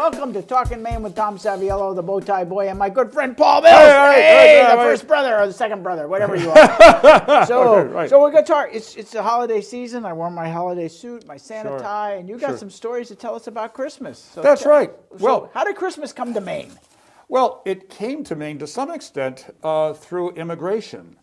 Welcome to Talkin Maine with Tom Saviello, the Bowtie Boy, and my good friend Paul Mills. The first brother or the second brother, whatever you are. So we're going to talk. It's the holiday season. I wore my holiday suit, my Santa tie, and you got some stories to tell us about Christmas. So That's right. Well, how did Christmas come to Maine? Well, it came to Maine to some extent through immigration.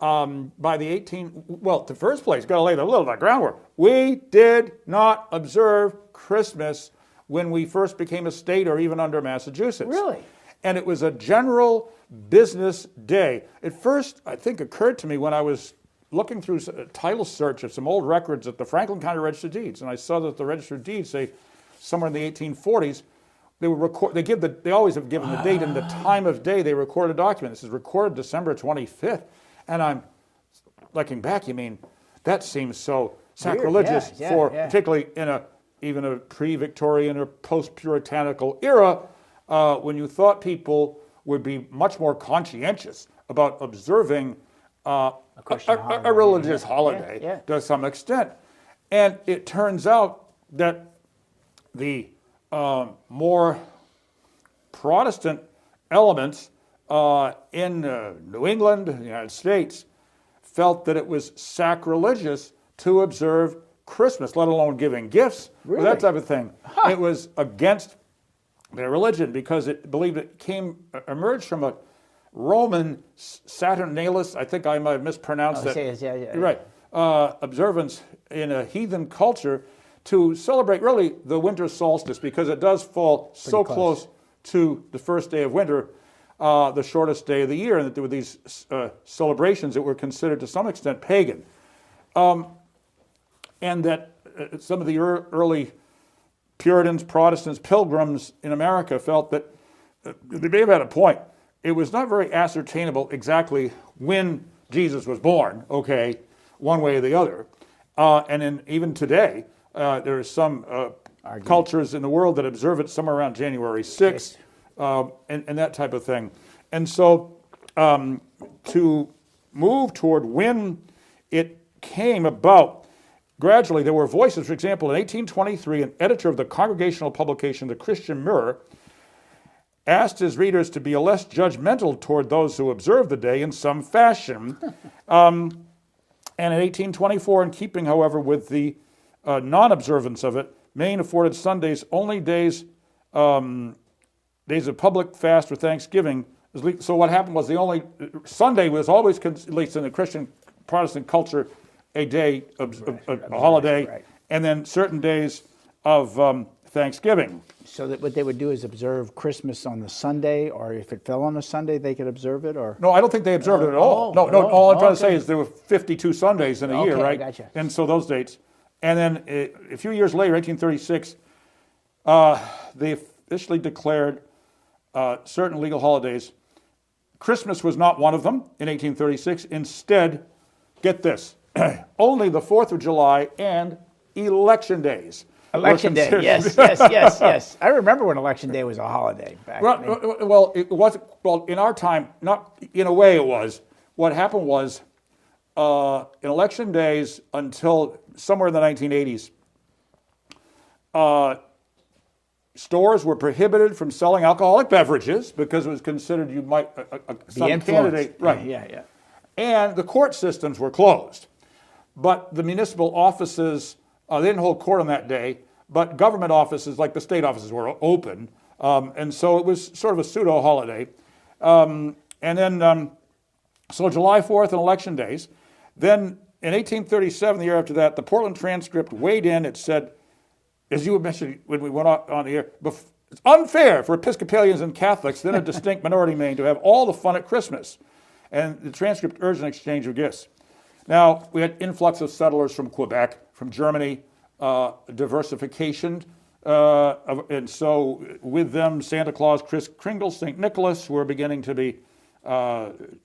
By the the first place, got to lay a little bit of groundwork. We did not observe Christmas when we first became a state or even under Massachusetts. Really? And it was a general business day. It first, I think, occurred to me when I was looking through a title search of some old records at the Franklin County Register of Deeds, and I saw that the Register of Deeds say somewhere in the 1840s, they would record. They always have given the date and the time of day they record a document. This is recorded December 25th, and I'm looking back. You mean that seems so sacrilegious particularly in even a pre-Victorian or post-Puritanical era, when you thought people would be much more conscientious about observing a religious holiday to some extent. And it turns out that the more Protestant elements in New England, the United States, felt that it was sacrilegious to observe Christmas, let alone giving gifts, or that type of thing. It was against their religion because it believed it emerged from a Roman Saturnalis, I think I might have mispronounced that. Right. Observance in a heathen culture to celebrate really the winter solstice, because it does fall so close to the first day of winter, the shortest day of the year, and that there were these celebrations that were considered to some extent pagan. And that some of the early Puritans, Protestants, Pilgrims in America felt that they may have had a point. It was not very ascertainable exactly when Jesus was born, one way or the other. And even today, there are some cultures in the world that observe it somewhere around January 6th, and that type of thing. And so to move toward when it came about, gradually, there were voices. For example, in 1823, an editor of the congregational publication, The Christian Mirror, asked his readers to be less judgmental toward those who observe the day in some fashion. And in 1824, in keeping, however, with the non-observance of it, Maine afforded Sundays only days of public fast or Thanksgiving. So what happened was Sunday was always, at least in the Christian Protestant culture, a day, a holiday, and then certain days of Thanksgiving. So that what they would do is observe Christmas on the Sunday, or if it fell on a Sunday, they could observe it, or? No, I don't think they observed it at all. No, all I'm trying to say is there were 52 Sundays in a year, right? Gotcha. And so those dates. And then a few years later, 1836, they officially declared certain legal holidays. Christmas was not one of them in 1836. Instead, get this, only the 4th of July and election days. Election day, yes. I remember when election day was a holiday back then. Well, it was. Well, in our time, not in a way it was. What happened was, in election days until somewhere in the 1980s, stores were prohibited from selling alcoholic beverages because it was considered you might some candidate, right? Yeah. And the court systems were closed. But the municipal offices, they didn't hold court on that day, but government offices, like the state offices, were open. And so it was sort of a pseudo-holiday. And then, so July 4th and election days. Then in 1837, the year after that, the Portland Transcript weighed in. It said, as you mentioned when we went on the air, it's unfair for Episcopalians and Catholics, then a distinct minority Maine, to have all the fun at Christmas. And the transcript urged an exchange of gifts. Now, we had influx of settlers from Quebec, from Germany, diversification, and so with them, Santa Claus, Kris Kringle, St. Nicholas were beginning to be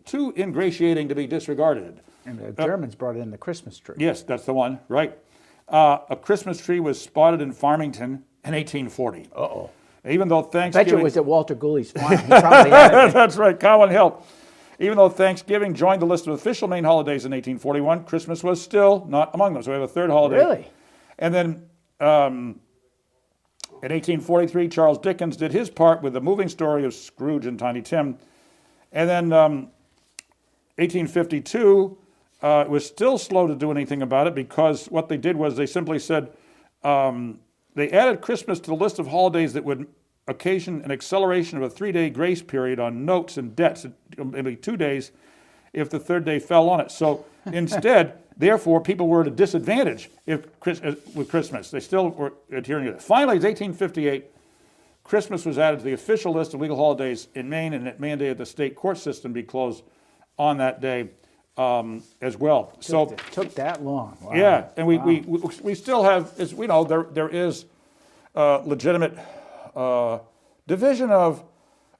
too ingratiating to be disregarded. And the Germans brought in the Christmas tree. Yes, that's the one, right. A Christmas tree was spotted in Farmington in 1840. Uh-oh. Even though Thanksgiving... I bet you it was at Walter Gooley's farm. He probably had it. That's right, Cowan Hill. Even though Thanksgiving joined the list of official Maine holidays in 1841, Christmas was still not among them. So we have a third holiday. Really? And then In 1843, Charles Dickens did his part with the moving story of Scrooge and Tiny Tim. And then 1852, it was still slow to do anything about it because what they did was they simply said they added Christmas to the list of holidays that would occasion an acceleration of a 3-day grace period on notes and debts. Maybe 2 days if the third day fell on it. So instead, therefore, people were at a disadvantage with Christmas. They still were adhering to it. Finally, it's 1858. Christmas was added to the official list of legal holidays in Maine, and it mandated the state court system be closed on that day as well. Took that long. Wow. Yeah, and we still have, as we know, there is legitimate division of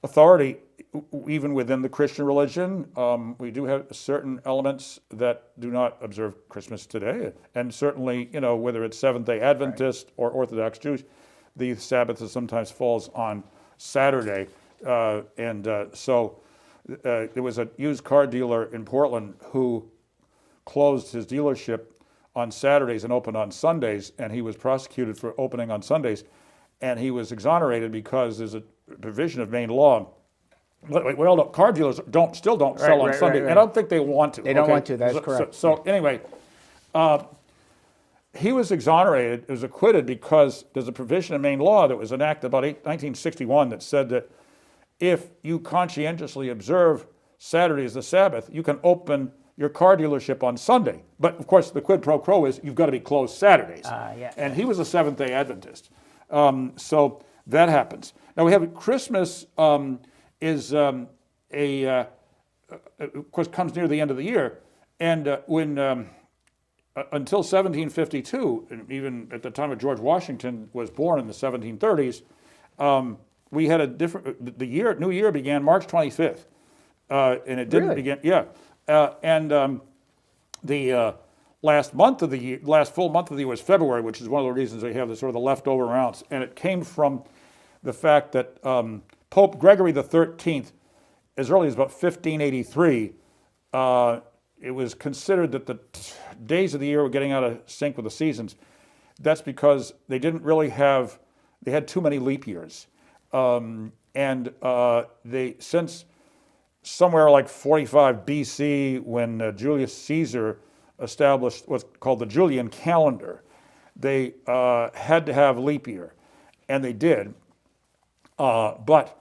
authority even within the Christian religion. We do have certain elements that do not observe Christmas today, and certainly, whether it's Seventh-day Adventist or Orthodox Jews, the Sabbath sometimes falls on Saturday, so there was a used car dealer in Portland who closed his dealership on Saturdays and opened on Sundays, and he was prosecuted for opening on Sundays, and he was exonerated because there's a provision of Maine law. Well, car dealers still don't sell on Sunday. Right. I don't think they want to. They don't want to. That's correct. So anyway, he was exonerated. He was acquitted because there's a provision in Maine law that was enacted about 1961 that said that if you conscientiously observe Saturday as the Sabbath, you can open your car dealership on Sunday. But of course, the quid pro quo is you've got to be closed Saturdays. Yeah. And he was a Seventh-day Adventist. So that happens. Now we have Christmas. Is of course, comes near the end of the year, and when until 1752, and even at the time of George Washington was born in the 1730s, we had a different. New Year began March 25th, and it didn't begin. Yeah, and the last full month of the year was February, which is one of the reasons we have the sort of the leftover amounts, and it came from the fact that Pope Gregory XIII, as early as about 1583, it was considered that the days of the year were getting out of sync with the seasons. That's because they didn't really they had too many leap years. Since somewhere like 45 BC, when Julius Caesar established what's called the Julian calendar, they had to have leap year, and they did. But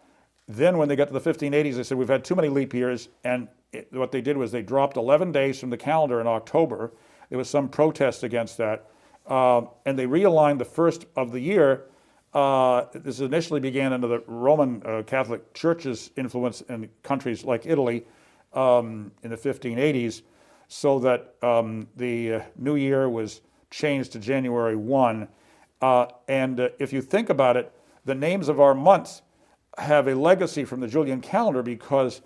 then when they got to the 1580s, they said, we've had too many leap years, and what they did was they dropped 11 days from the calendar in October. There was some protest against that, and they realigned the first of the year. This initially began under the Roman Catholic Church's influence in countries like Italy in the 1580s, so that the new year was changed to January 1. And if you think about it, the names of our months have a legacy from the Julian calendar because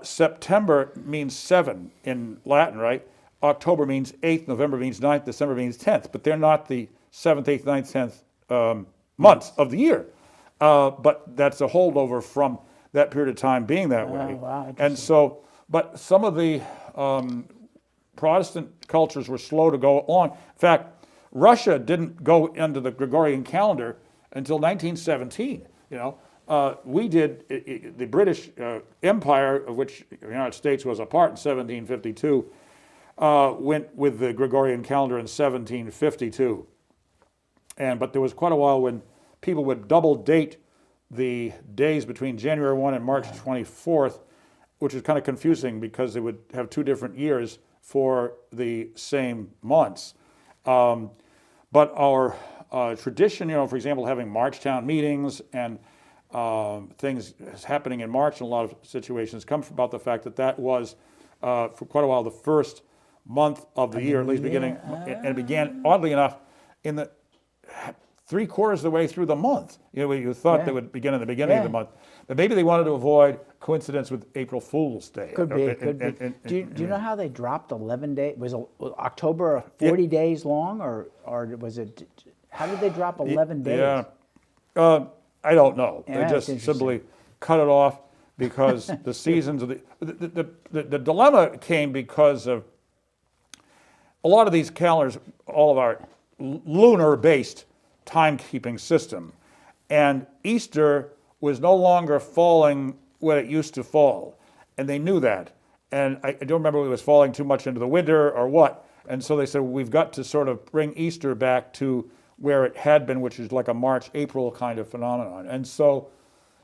September means 7 in Latin, right? October means 8th, November means 9th, December means 10th, but they're not the 7th, 8th, 9th, 10th months of the year. But that's a holdover from that period of time being that way. Wow, and so, but some of the Protestant cultures were slow to go along. In fact, Russia didn't go into the Gregorian calendar until 1917, we did, the British Empire, of which the United States was a part in 1752, went with the Gregorian calendar in 1752. But there was quite a while when people would double date the days between January 1 and March 24th, which is kind of confusing because they would have 2 different years for the same months. But our tradition, for example, having Marchtown meetings and things happening in March in a lot of situations come about the fact that was, for quite a while, the first month of the year, at least beginning, and it began, oddly enough, in the 3/4 of the way through the month. You thought they would begin in the beginning of the month. But maybe they wanted to avoid coincidence with April Fool's Day. Could be. Do you know how they dropped 11 days? Was October 40 days long, or was it? How did they drop 11 days? Yeah, I don't know. They just simply cut it off because the seasons of the dilemma came because of a lot of these calendars, all of our lunar-based timekeeping system. And Easter was no longer falling when it used to fall. And they knew that. And I don't remember if it was falling too much into the winter or what. And so they said, well, we've got to sort of bring Easter back to where it had been, which is like a March, April kind of phenomenon. And so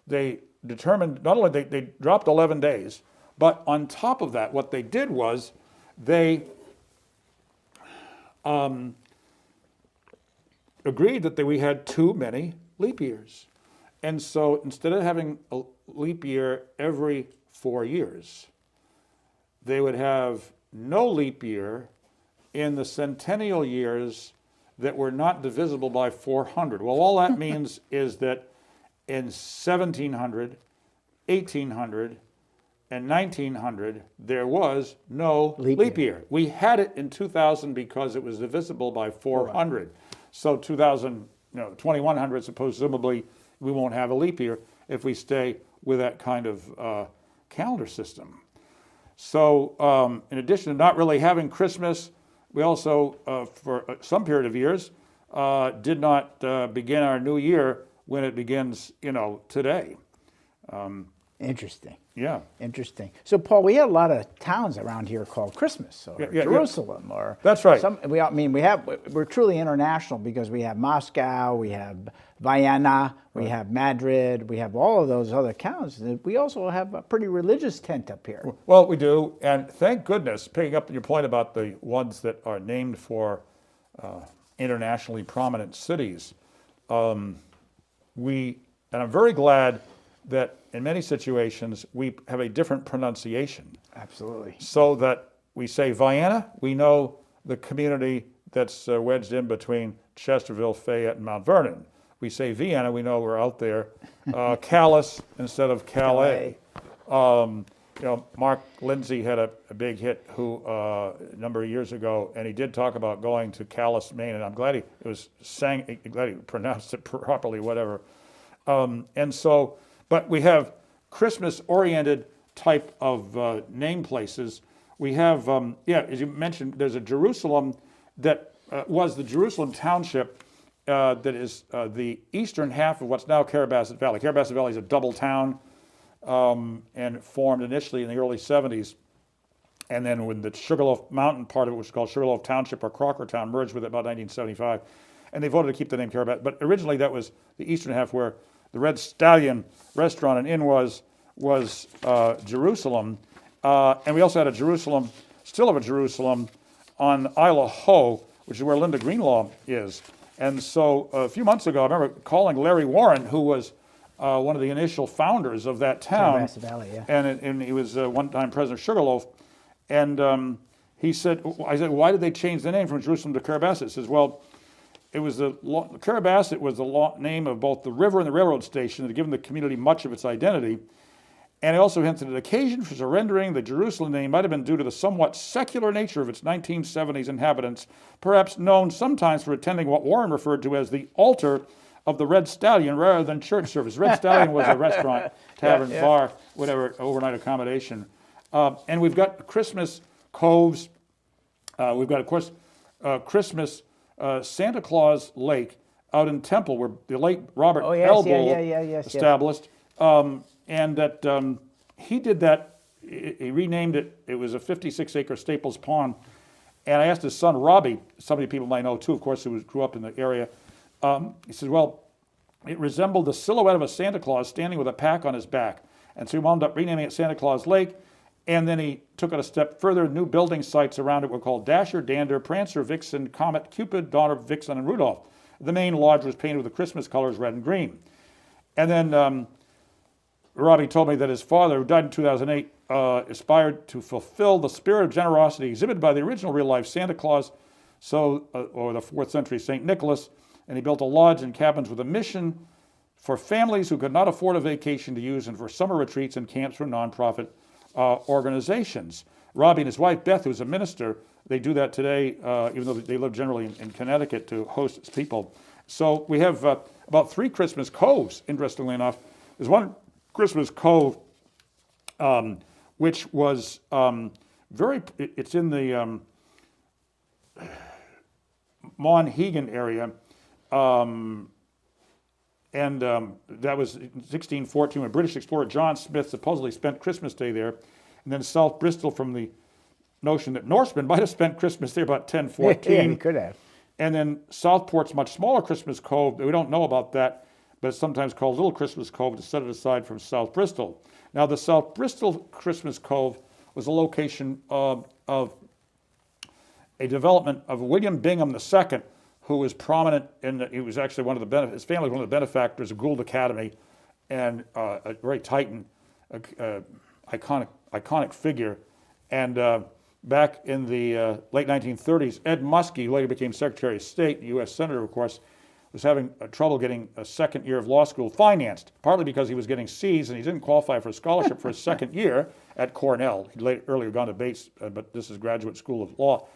they determined, not only they dropped 11 days, but on top of that, what they did was they agreed that we had too many leap years. And so instead of having a leap year every 4 years, they would have no leap year in the centennial years that were not divisible by 400. Well, all that means is that in 1700, 1800, and 1900, there was no leap year. We had it in 2000 because it was divisible by 400. So 2100, presumably, we won't have a leap year if we stay with that kind of calendar system. So in addition to not really having Christmas, we also, for some period of years, did not begin our new year when it begins, today. Interesting. Yeah. Interesting. So, Paul, we have a lot of towns around here called Christmas, or Jerusalem, or that's right. We're truly international because we have Moscow, we have Vienna, we have Madrid, we have all of those other towns. We also have a pretty religious tent up here. Well, we do, and thank goodness, picking up your point about the ones that are named for internationally prominent cities, and I'm very glad that in many situations we have a different pronunciation. Absolutely. So that we say Vienna, we know the community that's wedged in between Chesterville, Fayette, and Mount Vernon. We say Vienna, we know we're out there. Calais instead of Calais. Mark Lindsay had a big hit a number of years ago, and he did talk about going to Calais, Maine, and I'm glad he pronounced it properly, whatever. But we have Christmas-oriented type of name places. We have, as you mentioned, there's a Jerusalem that was the Jerusalem Township that is the eastern half of what's now Carrabassett Valley. Carrabassett Valley is a double town and formed initially in the early 70s. And then when the Sugarloaf Mountain part of it, which was called Sugarloaf Township or Crockertown, merged with it about 1975. And they voted to keep the name Carrabassett. But originally that was the eastern half where the Red Stallion restaurant and inn was Jerusalem. And we also had a Jerusalem, still have a Jerusalem, on Isle of Ho, which is where Linda Greenlaw is. And so a few months ago, I remember calling Larry Warren, who was one of the initial founders of that town. Valley, yeah. And he was one-time president of Sugarloaf. And I said, why did they change the name from Jerusalem to Carrabassett? He says, well, it was Carrabassett was the name of both the river and the railroad station that had given the community much of its identity. And it also hinted an occasion for surrendering the Jerusalem name might have been due to the somewhat secular nature of its 1970s inhabitants, perhaps known sometimes for attending what Warren referred to as the altar of the Red Stallion rather than church service. Red Stallion was a restaurant, tavern, bar, whatever, overnight accommodation. And we've got Christmas Coves. We've got, of course, Christmas Santa Claus Lake out in Temple, where the late Robert Elbow established. And that he did that, he renamed it, it was a 56-acre Staples Pond. And I asked his son, Robbie, somebody people might know too, of course, who grew up in the area. He said, well, it resembled the silhouette of a Santa Claus standing with a pack on his back. And so he wound up renaming it Santa Claus Lake. And then he took it a step further. New building sites around it were called Dasher, Dander, Prancer, Vixen, Comet, Cupid, Donner, Vixen, and Rudolph. The main lodge was painted with the Christmas colors, red and green. And then Robbie told me that his father, who died in 2008, aspired to fulfill the spirit of generosity exhibited by the original real-life Santa Claus, or the 4th century St. Nicholas, and he built a lodge and cabins with a mission for families who could not afford a vacation to use and for summer retreats and camps for nonprofit organizations. Robbie and his wife, Beth, who's a minister, they do that today, even though they live generally in Connecticut to host people. So we have about 3 Christmas coves, interestingly enough. There's one Christmas cove, which was it's in the Monhegan area, that was in 1614 when British explorer John Smith supposedly spent Christmas Day there. And then South Bristol from the notion that Norsemen might have spent Christmas there about 1014. Yeah, he could have. And then Southport's much smaller Christmas Cove, we don't know about that, but it's sometimes called Little Christmas Cove to set it aside from South Bristol. Now, the South Bristol Christmas Cove was a location of a development of William Bingham II, who was prominent he was actually his family was one of the benefactors of Gould Academy, and a very titan, iconic figure. And back in the late 1930s, Ed Muskie, who later became Secretary of State, U.S. Senator, of course, was having trouble getting a second year of law school financed, partly because he was getting C's and he didn't qualify for a scholarship for his second year at Cornell. He'd earlier gone to Bates, but this is Graduate School of Law.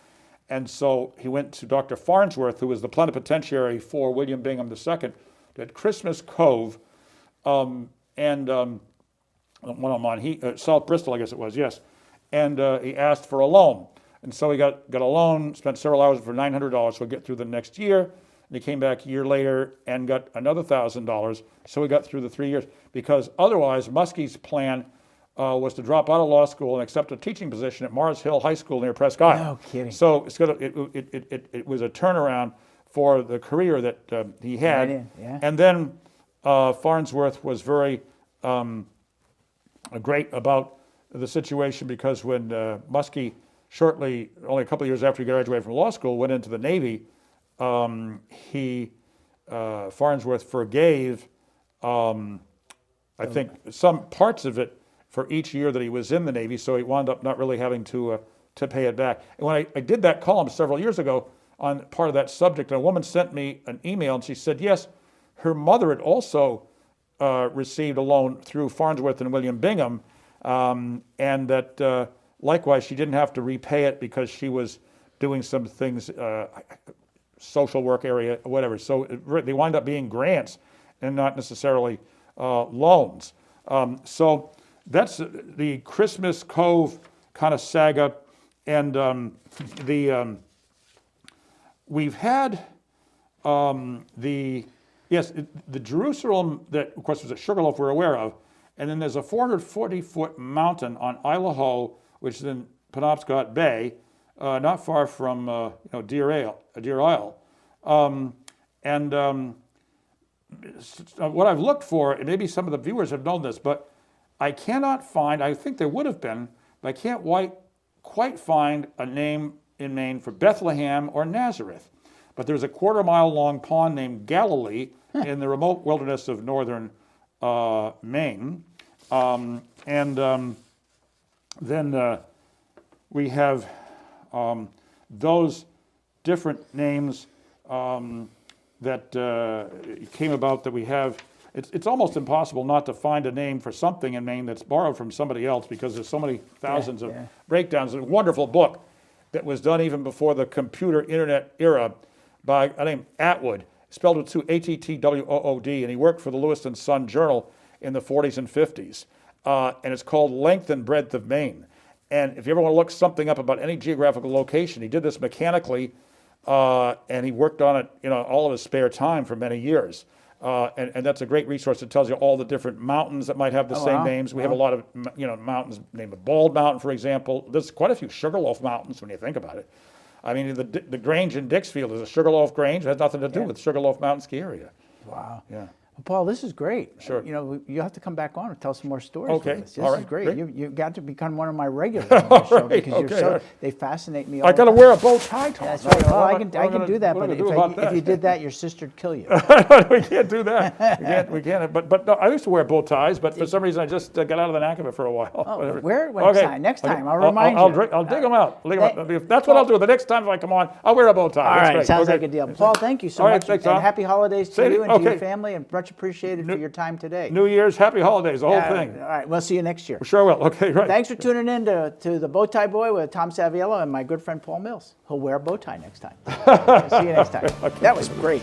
And so he went to Dr. Farnsworth, who was the plenipotentiary for William Bingham II, at Christmas Cove, South Bristol, I guess it was, yes. And he asked for a loan. And so he got a loan, spent several hours for $900, so he'd get through the next year. And he came back a year later and got another $1,000, so he got through the 3 years. Because otherwise, Muskie's plan was to drop out of law school and accept a teaching position at Mars Hill High School near Presque Isle. No kidding. So it was a turnaround for the career that he had. Right in, yeah. And then Farnsworth was very great about the situation, because when Muskie, only a couple of years after he graduated from law school, went into the Navy, Farnsworth forgave, I think, some parts of it for each year that he was in the Navy, so he wound up not really having to pay it back. And when I did that column several years ago on part of that subject, a woman sent me an email, and she said, yes, her mother had also received a loan through Farnsworth and William Bingham, and that likewise she didn't have to repay it because she was doing some things, social work area, whatever. So they wind up being grants and not necessarily loans. So that's the Christmas Cove kind of saga. And we've had the Jerusalem that, of course, was at Sugarloaf we're aware of. And then there's a 440-foot mountain on Isle of Ho, which is in Penobscot Bay, not far from Deer Isle. What I've looked for, and maybe some of the viewers have known this, but I cannot find, I think there would have been, but I can't quite find a name in Maine for Bethlehem or Nazareth. But there's a quarter-mile-long pond named Galilee in the remote wilderness of northern Maine. Then we have those different names that came about that we have. It's almost impossible not to find a name for something in Maine that's borrowed from somebody else, because there's so many thousands of breakdowns. A wonderful book that was done even before the computer internet era by a named Atwood, spelled with two Attwood, and he worked for the Lewiston Sun Journal in the 40s and 50s. And it's called Length and Breadth of Maine. And if you ever want to look something up about any geographical location, he did this mechanically, and he worked on it all of his spare time for many years. And that's a great resource. It tells you all the different mountains that might have the same names. We have a lot of mountains named Bald Mountain, for example. There's quite a few Sugarloaf Mountains when you think about it. I mean, the Grange in Dixfield is a Sugarloaf Grange. It has nothing to do with Sugarloaf Mountain ski area. Wow. Yeah. Well, Paul, this is great. Sure. You have to come back on and tell some more stories. Okay. With us. This All is right. great. Great. You got to become one of my regulars on the show, because they fascinate me. I got to wear a bow tie, Tom. That's right. Well, I can do that, but if you did that, your sister'd kill you. We can't do that. We can't. But no, I used to wear bow ties, but for some reason I just got out of the knack of it for a while. Oh, wear it next time. I'll remind you. I'll dig them out. That's what I'll do. The next time if I come on, I'll wear a bow tie. All right. Sounds like a deal. Paul, thank you so much. Thanks, and Tom. happy holidays to you and to your family, and much appreciated for your time today. New Year's, happy holidays, the whole thing. All right, we'll see you next year. We sure will. Okay, right. Thanks for tuning in to the Bow Tie Boy with Tom Saviello and my good friend Paul Mills. He'll wear a bow tie next time. See you next time. Okay. That was great.